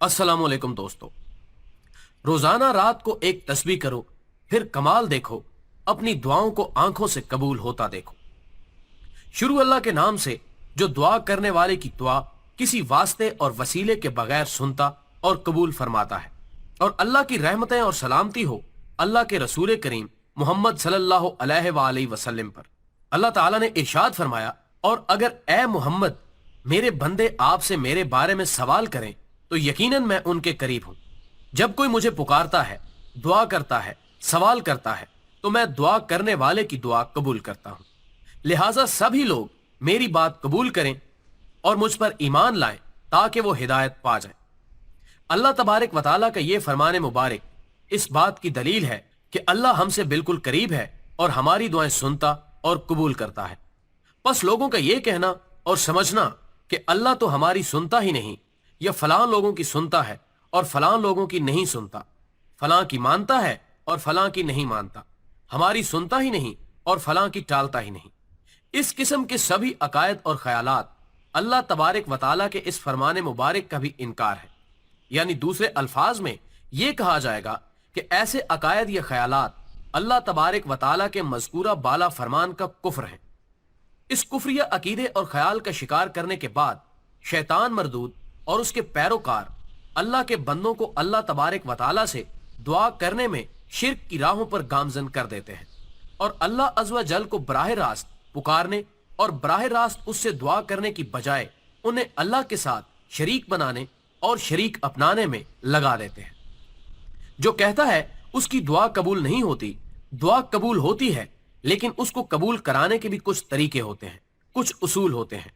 अस्सलाम वालेकुम दोस्तों। रोजाना रात को एक तस्बीह करो, फिर कमाल देखो, अपनी दुआओं को आंखों से कबूल होता देखो। शुरू अल्लाह के नाम से, जो दुआ करने वाले की दुआ किसी वास्ते और वसीले के बगैर सुनता और कबूल फरमाता है। और अल्लाह की रहमतें और सलामती हो अल्लाह के रसूल करीम मोहम्मद सल्लल्लाहु अलैहि वसल्लम पर। अल्लाह ताला ने इरशाद फरमाया, और अगर ए मोहम्मद मेरे बंदे आपसे मेरे बारे में सवाल करें तो यकीनन मैं उनके करीब हूं। जब कोई मुझे पुकारता है, दुआ करता है, सवाल करता है, तो मैं दुआ करने वाले की दुआ कबूल करता हूं। लिहाजा सभी लोग मेरी बात कबूल करें और मुझ पर ईमान लाएं ताकि वो हिदायत पा जाए। अल्लाह तबारक व तआला का ये फरमान मुबारक इस बात की दलील है कि अल्लाह हमसे बिल्कुल करीब है और हमारी दुआएं सुनता और कबूल करता है। बस लोगों का ये कहना और समझना कि अल्लाह तो हमारी सुनता ही नहीं, या फलां लोगों की सुनता है और फलां लोगों की नहीं सुनता, फलां की मानता है और फलां की नहीं मानता, हमारी सुनता ही नहीं और फलां की टालता ही नहीं, इस किस्म के सभी अकायद और ख्यालात अल्लाह तबारक व तआला के इस फरमान मुबारक का भी इनकार है। यानी दूसरे अल्फाज में यह कहा जाएगा कि ऐसे अकायद या ख्यालात अल्लाह तबारक व तआला के मज़कूरा बाला फरमान का कुफ्र है। इस कुफ्रिया अकीदे और ख्याल का शिकार करने के बाद शैतान मरदूद और उसके पैरोकार अल्लाह के बंदों को अल्लाह तबारक व तआला से दुआ करने में शिर्क की राहों पर गामजन कर देते हैं और अल्लाह अज़्ज़ व जल को बराह रास्त पुकारने और बराह रास्त उससे दुआ करने की बजाय उन्हें अल्लाह के साथ शरीक बनाने और शरीक अपनाने में लगा देते हैं। जो कहता है उसकी दुआ कबूल नहीं होती, दुआ कबूल होती है, लेकिन उसको कबूल कराने के भी कुछ तरीके होते हैं, कुछ उसूल होते हैं।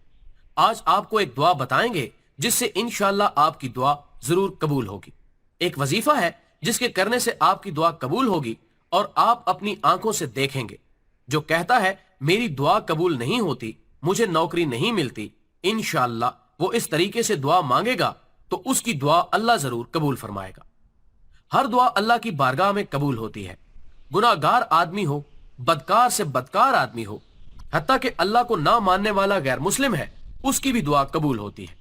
आज आपको एक दुआ बताएंगे जिससे इंशाअल्लाह आपकी दुआ जरूर कबूल होगी। एक वजीफा है जिसके करने से आपकी दुआ कबूल होगी और आप अपनी आंखों से देखेंगे। जो कहता है मेरी दुआ कबूल नहीं होती, मुझे नौकरी नहीं मिलती, इंशाअल्लाह वो इस तरीके से दुआ मांगेगा तो उसकी दुआ अल्लाह जरूर कबूल फरमाएगा। हर दुआ अल्लाह की बारगाह में कबूल होती है। गुनाहगार आदमी हो, बदकार से बदकार आदमी हो, हत्ता कि अल्लाह को ना मानने वाला गैर मुस्लिम है, उसकी भी दुआ कबूल होती है।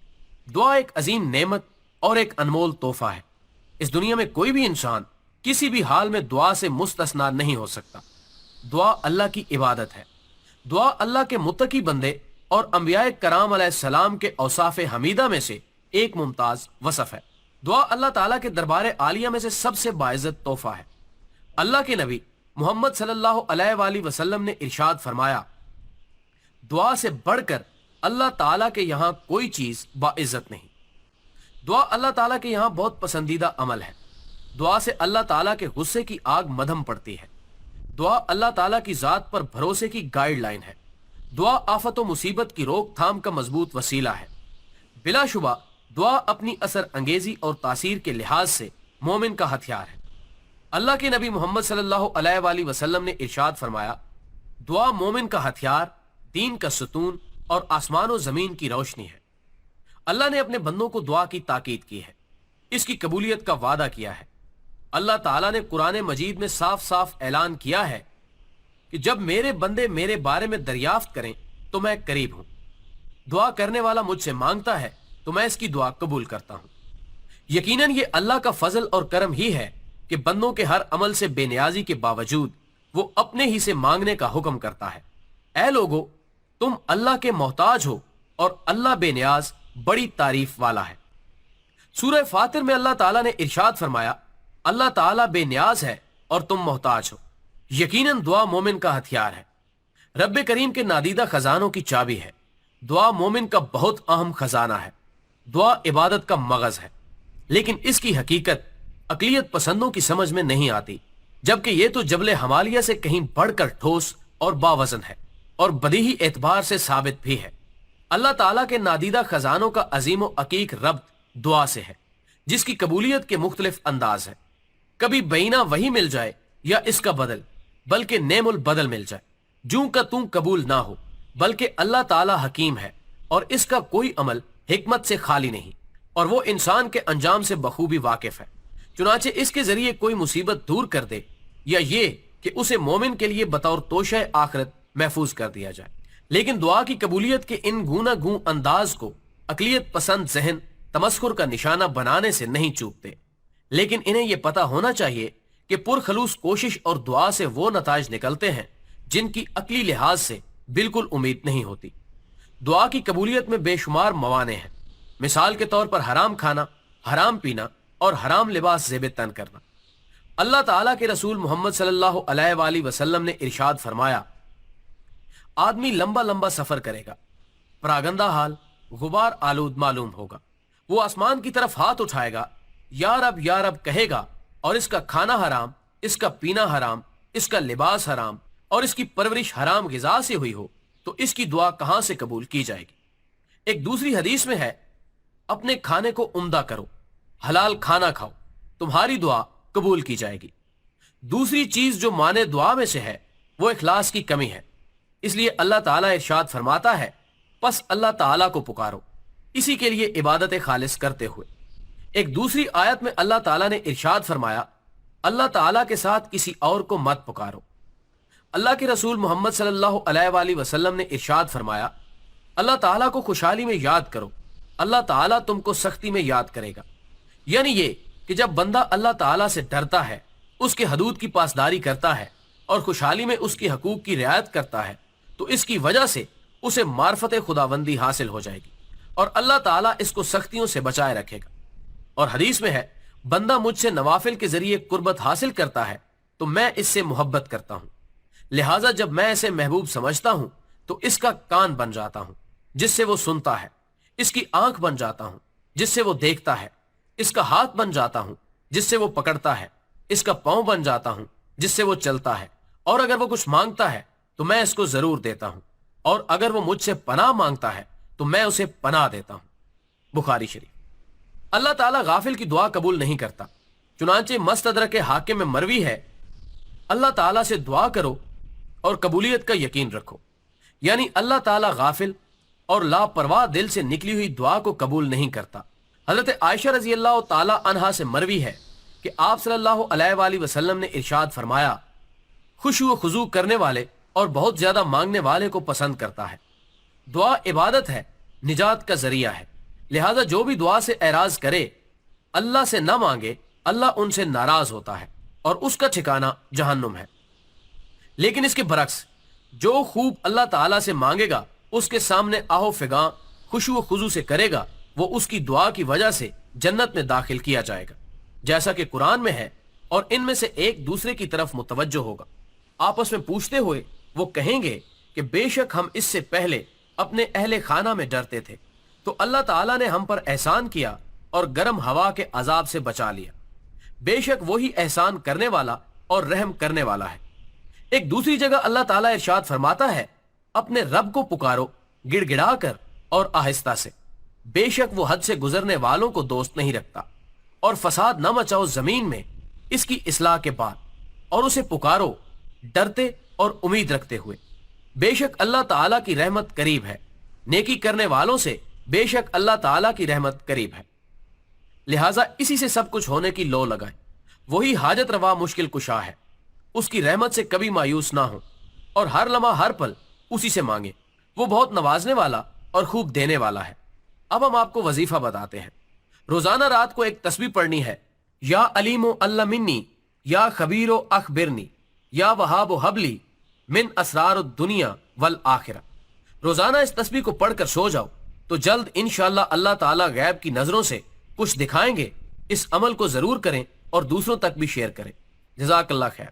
दुआ एक अजीम नेमत और एक अनमोल तोहफा है। इस दुनिया में कोई भी इंसान किसी भी हाल में दुआ से मुस्तस्ना नहीं हो सकता। दुआ अल्लाह की इबादत है। दुआ अल्लाह के मुत्तकी बंदे और अंबियाए कराम अलैहिस्सलाम के औसाफ हमीदा में से एक मुमताज वसफ है। दुआ अल्लाह ताला के दरबार आलिया में से सबसे बाइज्जत तोहफा है। अल्लाह के नबी मोहम्मद सल्लल्लाहु अलैहि वसल्लम ने इरशाद फरमाया, दुआ से बढ़कर अल्लाह ताला के यहां कोई चीज बाइज्जत नहीं। दुआ अल्लाह ताला के यहां बहुत पसंदीदा अमल है। दुआ से अल्लाह ताला के गुस्से की आग मधम पड़ती है। दुआ अल्लाह ताला की जात पर भरोसे की गाइडलाइन है। दुआ आफत व मुसीबत की रोकथाम का मजबूत वसीला है। बिलाशुबा दुआ अपनी असर अंगेजी और तासीर के लिहाज से मोमिन का हथियार है। अल्लाह के नबी मोहम्मद सल्लल्लाहु अलैहि वसल्लम ने इरशाद फरमाया, दुआ मोमिन का हथियार, दीन का सतून और आसमान और जमीन की रोशनी है। अल्लाह ने अपने बंदों को दुआ की ताकीद की है, इसकी कबूलियत का वादा किया है। अल्लाह ताला ने कुरान मजीद में साफ साफ ऐलान किया है कि जब मेरे बंदे मेरे बारे में दरियाफ्त करें तो मैं करीब हूं। दुआ करने वाला मुझसे मांगता है तो मैं इसकी दुआ कबूल करता हूं। यकीनन ये अल्लाह का फजल और करम ही है कि बंदों के हर अमल से बेनियाजी के बावजूद वो अपने ही से मांगने का हुक्म करता है। ऐ लोगो, तुम अल्लाह के मोहताज हो और अल्लाह बेनियाज बड़ी तारीफ वाला है। सूरह फातिर में अल्लाह ताला ने इरशाद फरमाया, अल्लाह ताला बेनियाज है और तुम मोहताज हो। यकीनन दुआ मोमिन का हथियार है, रब्बे करीम के नादीदा खजानों की चाबी है। दुआ मोमिन का बहुत अहम खजाना है। दुआ इबादत का मगज है, लेकिन इसकी हकीकत अकलियत पसंदों की समझ में नहीं आती, जबकि यह तो जबले हमालिया से कहीं बढ़कर ठोस और बावजन है और बदीही एतबार से साबित भी है। अल्लाह ताला के नादीदा खजानों का अजीम व अकीक रब्त दुआ से है, जिसकी कबूलियत के मुख्तलिफ अंदाज है। कभी बैना वही मिल जाए या इसका बदल, बल्कि नेमुल बदल मिल जाए। जूं का तू कबूल ना हो, बल्कि अल्लाह ताला हकीम है और इसका कोई अमल हिकमत से खाली नहीं, और वो इंसान के अंजाम से बखूबी वाकिफ है। चुनाचे इसके जरिए कोई मुसीबत दूर कर दे या ये कि उसे मोमिन के लिए बतौर तोशा आखिरत महफूज कर दिया जाए। लेकिन दुआ की कबूलियत के इन गूना गूं अंदाज को अकलियत पसंद जहन तमस्खुर का निशाना बनाने से नहीं चूकते, लेकिन इन्हें यह पता होना चाहिए कि पुरखलूस कोशिश और दुआ से वो नताज निकलते हैं जिनकी अकली लिहाज से बिल्कुल उम्मीद नहीं होती। दुआ की कबूलियत में बेशुमार मवाने हैं। मिसाल के तौर पर हराम खाना, हराम पीना और हराम लिबास ज़ेब तन करना। अल्लाह ताला के रसूल मोहम्मद सल्लल्लाहु अलैहि वसल्लम ने इरशाद फरमाया, आदमी लंबा लंबा सफर करेगा, परागंदा हाल, गुबार आलूद मालूम होगा। वो आसमान की तरफ हाथ उठाएगा, या रब कहेगा, और इसका खाना हराम, इसका पीना हराम, इसका लिबास हराम और इसकी परवरिश हराम गिजा से हुई हो तो इसकी दुआ कहां से कबूल की जाएगी। एक दूसरी हदीस में है, अपने खाने को उम्दा करो, हलाल खाना खाओ, तुम्हारी दुआ कबूल की जाएगी। दूसरी चीज जो माने दुआ में से है वो इखलास की कमी है। इसलिए अल्लाह ताला इरशाद फरमाता है, बस अल्लाह ताला को पुकारो, इसी के लिए इबादत खालिस करते हुए। एक दूसरी आयत में अल्लाह ताला ने इरशाद फरमाया, अल्लाह ताला के साथ किसी और को मत पुकारो। अल्लाह के रसूल मोहम्मद सल्लल्लाहु अलैहि वसल्लम ने इरशाद फरमाया, अल्लाह ताला को खुशहाली में याद करो, अल्लाह ताला तुमको सख्ती में याद करेगा। यानी ये कि जब बंदा अल्लाह ताला से डरता है, उसके हदूद की पासदारी करता है और खुशहाली में उसके हकूक की रियायत करता है, तो इसकी वजह से उसे मार्फत खुदाबंदी हासिल हो जाएगी और अल्लाह ताला इसको सख्तियों से बचाए रखेगा। और हदीस में है, बंदा मुझसे नवाफिल के जरिए कुर्बत हासिल करता है तो मैं इससे मोहब्बत करता हूं, लिहाजा जब मैं इसे महबूब समझता हूं तो इसका कान बन जाता हूं जिससे वो सुनता है, इसकी आंख बन जाता हूं जिससे वो देखता है, इसका हाथ बन जाता हूं जिससे वो पकड़ता है, इसका पांव बन जाता हूं जिससे वो चलता है, और अगर वो कुछ मांगता है तो मैं इसको जरूर देता हूं, और अगर वो मुझसे पनाह मांगता है तो मैं उसे पनाह देता हूं। बुखारी शरीफ। अल्लाह ताला गाफिल की दुआ कबूल नहीं करता। चुनांचे मस्तदरक के हाकिम में मरवी है, अल्लाह ताला से दुआ करो और कबूलियत का यकीन रखो। यानी अल्लाह ताला गाफिल और लापरवाह दिल से निकली हुई दुआ को कबूल नहीं करता। हजरत आयशा रजी अल्लाह ताला अन्हा से मरवी है कि आप सल्लल्लाहु अलैहि वसल्लम ने इरशाद फरमाया, खुशू खुजू करने वाले और बहुत ज्यादा मांगने वाले को पसंद करता है। दुआ इबादत है, निजात का जरिया है, लिहाजा जो भी दुआ से एराज करे, अल्लाह से न मांगे, अल्लाह उनसे नाराज होता है और उसका ठिकाना जहन्नुम है। लेकिन इसके बरक्स, जो खूब अल्लाह ताला से मांगेगा, उसके सामने आहो फिगा खुशू खुजू से करेगा, वो उसकी दुआ की वजह से जन्नत में दाखिल किया जाएगा, जैसा कि कुरान में है। और इनमें से एक दूसरे की तरफ मुतवज्जो होगा, आपस में पूछते हुए वो कहेंगे कि बेशक हम इससे पहले अपने अहले खाना में डरते थे, तो अल्लाह ताला ने हम पर एहसान किया और गर्म हवा के अजाब से बचा लिया। बेशक वही एहसान करने वाला और रहम करने वाला है। एक दूसरी जगह अल्लाह ताला इरशाद फरमाता है, अपने रब को पुकारो गिड़गिड़ा कर और आहिस्ता से, बेशक वो हद से गुजरने वालों को दोस्त नहीं रखता, और फसाद न मचाओ जमीन में इसकी इस्लाह के बाद, और उसे पुकारो डरते और उम्मीद रखते हुए। बेशक अल्लाह ताला की रहमत करीब है, नेकी करने वालों से बेशक अल्लाह ताला की रहमत करीब है। लिहाजा इसी से सब कुछ होने की लो लगाए। वही हाजत रवा मुश्किल कुशा है, उसकी रहमत से कभी मायूस ना हो और हर लम्हा हर पल उसी से मांगे। वो बहुत नवाजने वाला और खूब देने वाला है। अब हम आपको वजीफा बताते हैं। रोजाना रात को एक तस्बीह पढ़नी है, या अलीमो अल्ला मिन्नी, या खबीरो अखबिरनी, या वहाबो हबली मिन असरार दुनिया वल आखिरा। रोजाना इस तस्बीह को पढ़कर सो जाओ तो जल्द इंशाअल्लाह अल्लाह ताला गैब की नजरों से कुछ दिखाएंगे। इस अमल को जरूर करें और दूसरों तक भी शेयर करें। जज़ाकल्लाह खैर।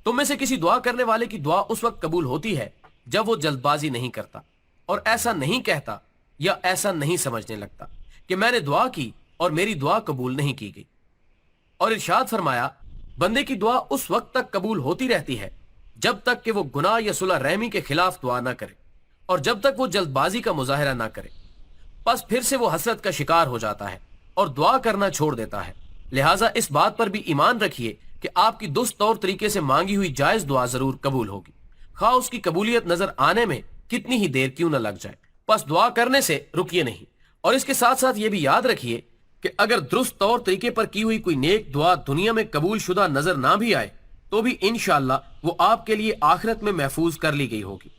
तुम में से किसी दुआ करने वाले की दुआ उस वक्त कबूल होती है जब वो जल्दबाजी नहीं करता और ऐसा नहीं कहता या ऐसा नहीं समझने लगता कि मैंने दुआ की और मेरी दुआ कबूल नहीं की गई। और इरशाद फरमाया, बंदे की दुआ उस वक्त तक कबूल होती रहती है जब तक कि वो गुनाह या सुलह रहमी के खिलाफ दुआ ना करे और जब तक वो जल्दबाजी का मुजाहिरा ना करे। बस फिर से वो हसरत का शिकार हो जाता है और दुआ करना छोड़ देता है। लिहाजा इस बात पर भी ईमान रखिए कि आपकी दुरुस्त तौर तरीके से मांगी हुई जायज दुआ जरूर कबूल होगी, खा उसकी कबूलियत नजर आने में कितनी ही देर क्यों न लग जाए। बस दुआ करने से रुकिए नहीं। और इसके साथ साथ ये भी याद रखिए कि अगर दुरुस्त तौर तरीके पर की हुई कोई नेक दुआ दुनिया में कबूल शुदा नजर ना भी आए तो भी इंशाअल्लाह वो आपके लिए आखिरत में महफूज कर ली गई होगी।